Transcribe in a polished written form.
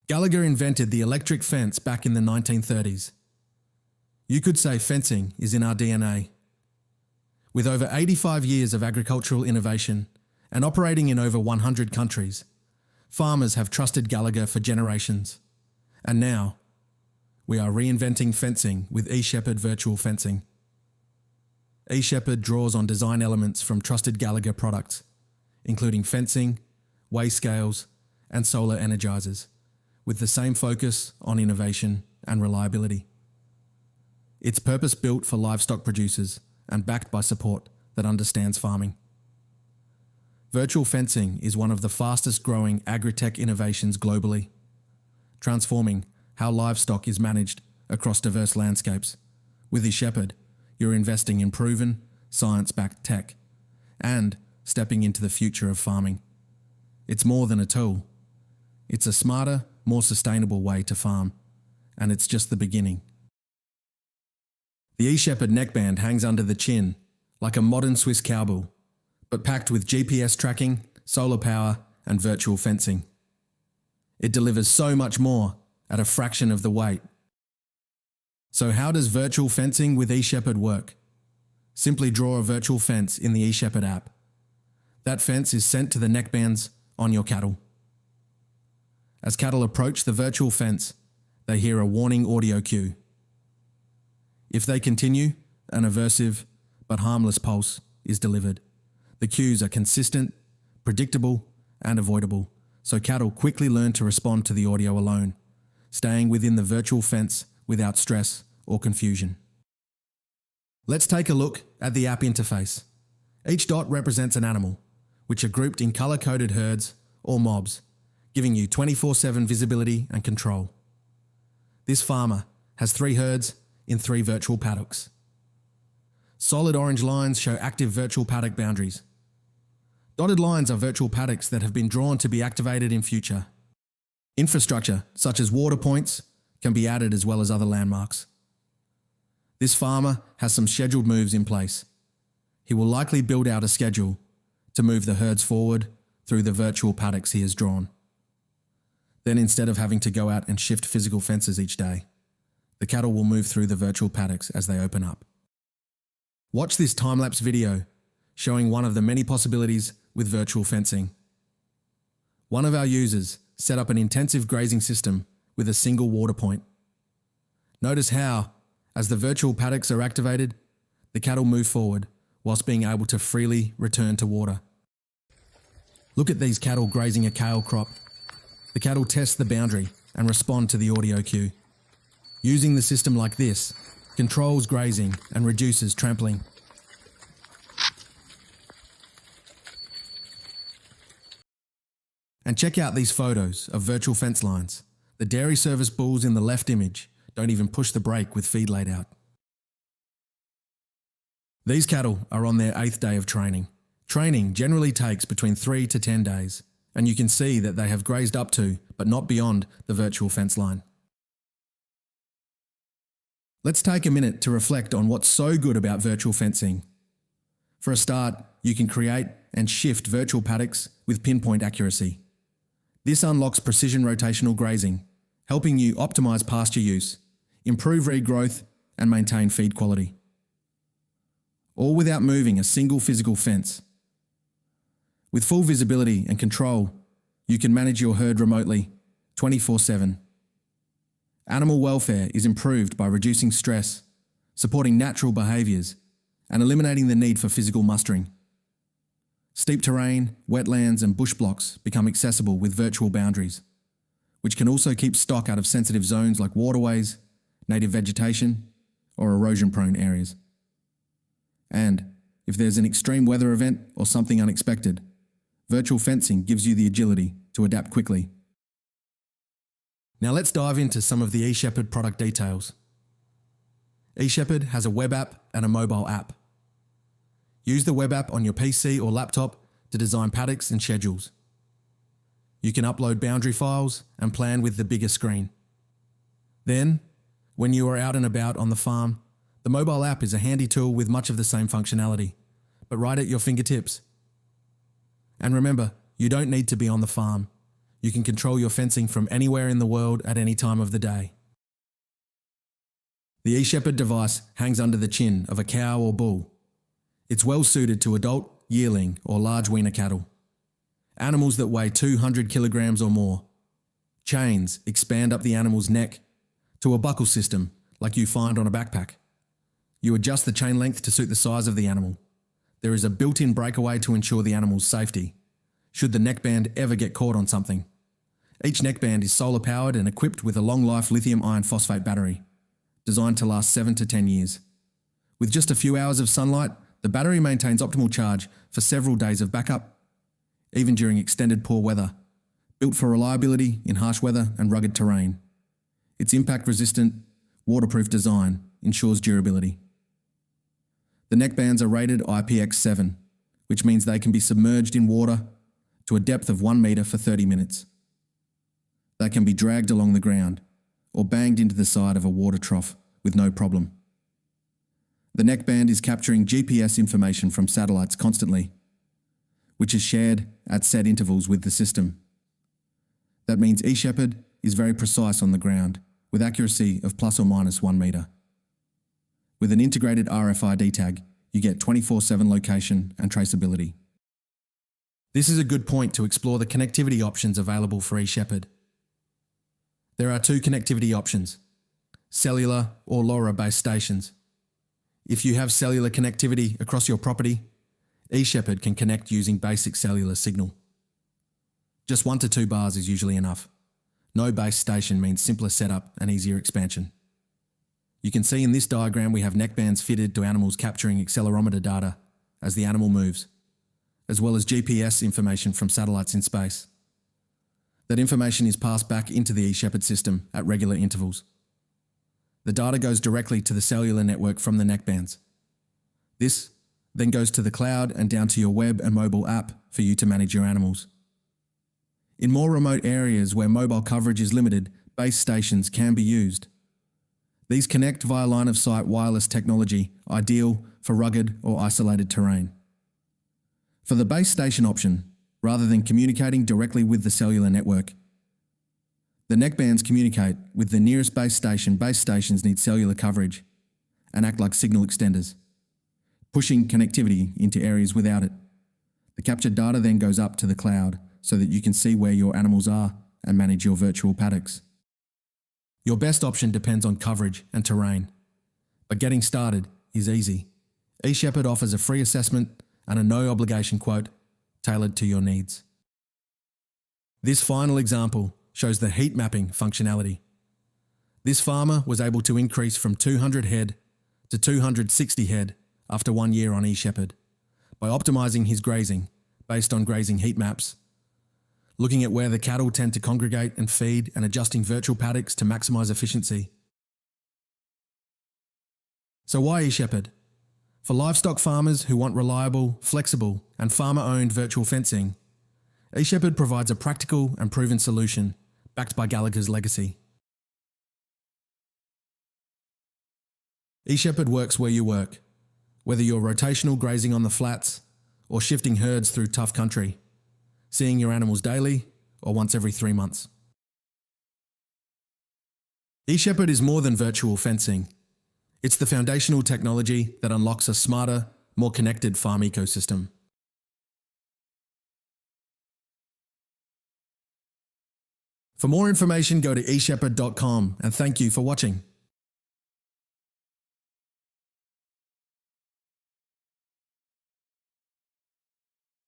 Gallagher invented the electric fence back in the 1930s. You could say fencing is in our DNA. With over 85 years of agricultural innovation and operating in over 100 countries, farmers have trusted Gallagher for generations. And now, we are reinventing fencing with eShepherd virtual fencing. eShepherd draws on design elements from trusted Gallagher products, including fencing, weigh scales, and solar energizers, with the same focus on innovation and reliability. It's purpose-built for livestock producers and backed by support that understands farming. Virtual fencing is one of the fastest-growing agri-tech innovations globally, transforming how livestock is managed across diverse landscapes. With eShepherd, you're investing in proven, science-backed tech and stepping into the future of farming. It's more than a tool. It's a smarter, more sustainable way to farm, and it's just the beginning. The eShepherd neckband hangs under the chin like a modern Swiss cowbell, but packed with GPS tracking, solar power, and virtual fencing. It delivers so much more at a fraction of the weight. So how does virtual fencing with eShepherd work? Simply draw a virtual fence in the eShepherd app. That fence is sent to the neckbands on your cattle. As cattle approach the virtual fence, they hear a warning audio cue. If they continue, an aversive but harmless pulse is delivered. The cues are consistent, predictable, and avoidable, so cattle quickly learn to respond to the audio alone, staying within the virtual fence without stress or confusion. Let's take a look at the app interface. Each dot represents an animal, which are grouped in color-coded herds or mobs, giving you 24/7 visibility and control. This farmer has 3 herds in 3 virtual paddocks. Solid orange lines show active virtual paddock boundaries. Dotted lines are virtual paddocks that have been drawn to be activated in future. Infrastructure, such as water points, can be added as well as other landmarks. This farmer has some scheduled moves in place. He will likely build out a schedule to move the herds forward through the virtual paddocks he has drawn. Then instead of having to go out and shift physical fences each day, the cattle will move through the virtual paddocks as they open up. Watch this time-lapse video showing one of the many possibilities with virtual fencing. One of our users set up an intensive grazing system with a single water point. Notice how, as the virtual paddocks are activated, the cattle move forward whilst being able to freely return to water. Look at these cattle grazing a kale crop. The cattle test the boundary and respond to the audio cue. Using the system like this controls grazing and reduces trampling. And check out these photos of virtual fence lines. The dairy service bulls in the left image don't even push the brake with feed laid out. These cattle are on their 8th day of training. Training generally takes between 3 to 10 days, and you can see that they have grazed up to, but not beyond, the virtual fence line. Let's take a minute to reflect on what's so good about virtual fencing. For a start, you can create and shift virtual paddocks with pinpoint accuracy. This unlocks precision rotational grazing, helping you optimize pasture use, improve regrowth, and maintain feed quality. All without moving a single physical fence. With full visibility and control, you can manage your herd remotely, 24/7. Animal welfare is improved by reducing stress, supporting natural behaviours, and eliminating the need for physical mustering. Steep terrain, wetlands, and bush blocks become accessible with virtual boundaries, which can also keep stock out of sensitive zones like waterways, native vegetation, or erosion-prone areas. And if there's an extreme weather event or something unexpected, virtual fencing gives you the agility to adapt quickly. Now let's dive into some of the eShepherd product details. eShepherd has a web app and a mobile app. Use the web app on your PC or laptop to design paddocks and schedules. You can upload boundary files and plan with the bigger screen. Then, when you are out and about on the farm, the mobile app is a handy tool with much of the same functionality, but right at your fingertips. And remember, you don't need to be on the farm. You can control your fencing from anywhere in the world at any time of the day. The eShepherd device hangs under the chin of a cow or bull. It's well suited to adult, yearling or large weaner cattle. Animals that weigh 200 kilograms or more. Chains expand up the animal's neck to a buckle system like you find on a backpack. You adjust the chain length to suit the size of the animal. There is a built-in breakaway to ensure the animal's safety, should the neckband ever get caught on something. Each neckband is solar powered and equipped with a long-life lithium iron phosphate battery, designed to last 7 to 10 years. With just a few hours of sunlight, the battery maintains optimal charge for several days of backup, even during extended poor weather. Built for reliability in harsh weather and rugged terrain. Its impact-resistant, waterproof design ensures durability. The neckbands are rated IPX7, which means they can be submerged in water to a depth of 1 metre for 30 minutes. They can be dragged along the ground or banged into the side of a water trough with no problem. The neckband is capturing GPS information from satellites constantly, which is shared at set intervals with the system. That means eShepherd is very precise on the ground, with accuracy of plus or minus 1 metre. With an integrated RFID tag, you get 24/7 location and traceability. This is a good point to explore the connectivity options available for eShepherd. There are 2 connectivity options, cellular or LoRa based stations. If you have cellular connectivity across your property, eShepherd can connect using basic cellular signal. Just 1 to 2 bars is usually enough. No base station means simpler setup and easier expansion. You can see in this diagram we have neckbands fitted to animals capturing accelerometer data as the animal moves, as well as GPS information from satellites in space. That information is passed back into the eShepherd system at regular intervals. The data goes directly to the cellular network from the neckbands. This then goes to the cloud and down to your web and mobile app for you to manage your animals. In more remote areas where mobile coverage is limited, base stations can be used. These connect via line-of-sight wireless technology, ideal for rugged or isolated terrain. For the base station option, rather than communicating directly with the cellular network, the neckbands communicate with the nearest base station. Base stations need cellular coverage and act like signal extenders, pushing connectivity into areas without it. The captured data then goes up to the cloud so that you can see where your animals are and manage your virtual paddocks. Your best option depends on coverage and terrain, but getting started is easy. eShepherd offers a free assessment and a no-obligation quote tailored to your needs. This final example shows the heat mapping functionality. This farmer was able to increase from 200 head to 260 head after 1 year on eShepherd by optimizing his grazing based on grazing heat maps, looking at where the cattle tend to congregate and feed, and adjusting virtual paddocks to maximize efficiency. So why eShepherd? For livestock farmers who want reliable, flexible, and farmer-owned virtual fencing, eShepherd provides a practical and proven solution backed by Gallagher's legacy. eShepherd works where you work, whether you're rotational grazing on the flats or shifting herds through tough country, seeing your animals daily or once every 3 months. eShepherd is more than virtual fencing. It's the foundational technology that unlocks a smarter, more connected farm ecosystem. For more information, go to eShepherd.com, and thank you for watching.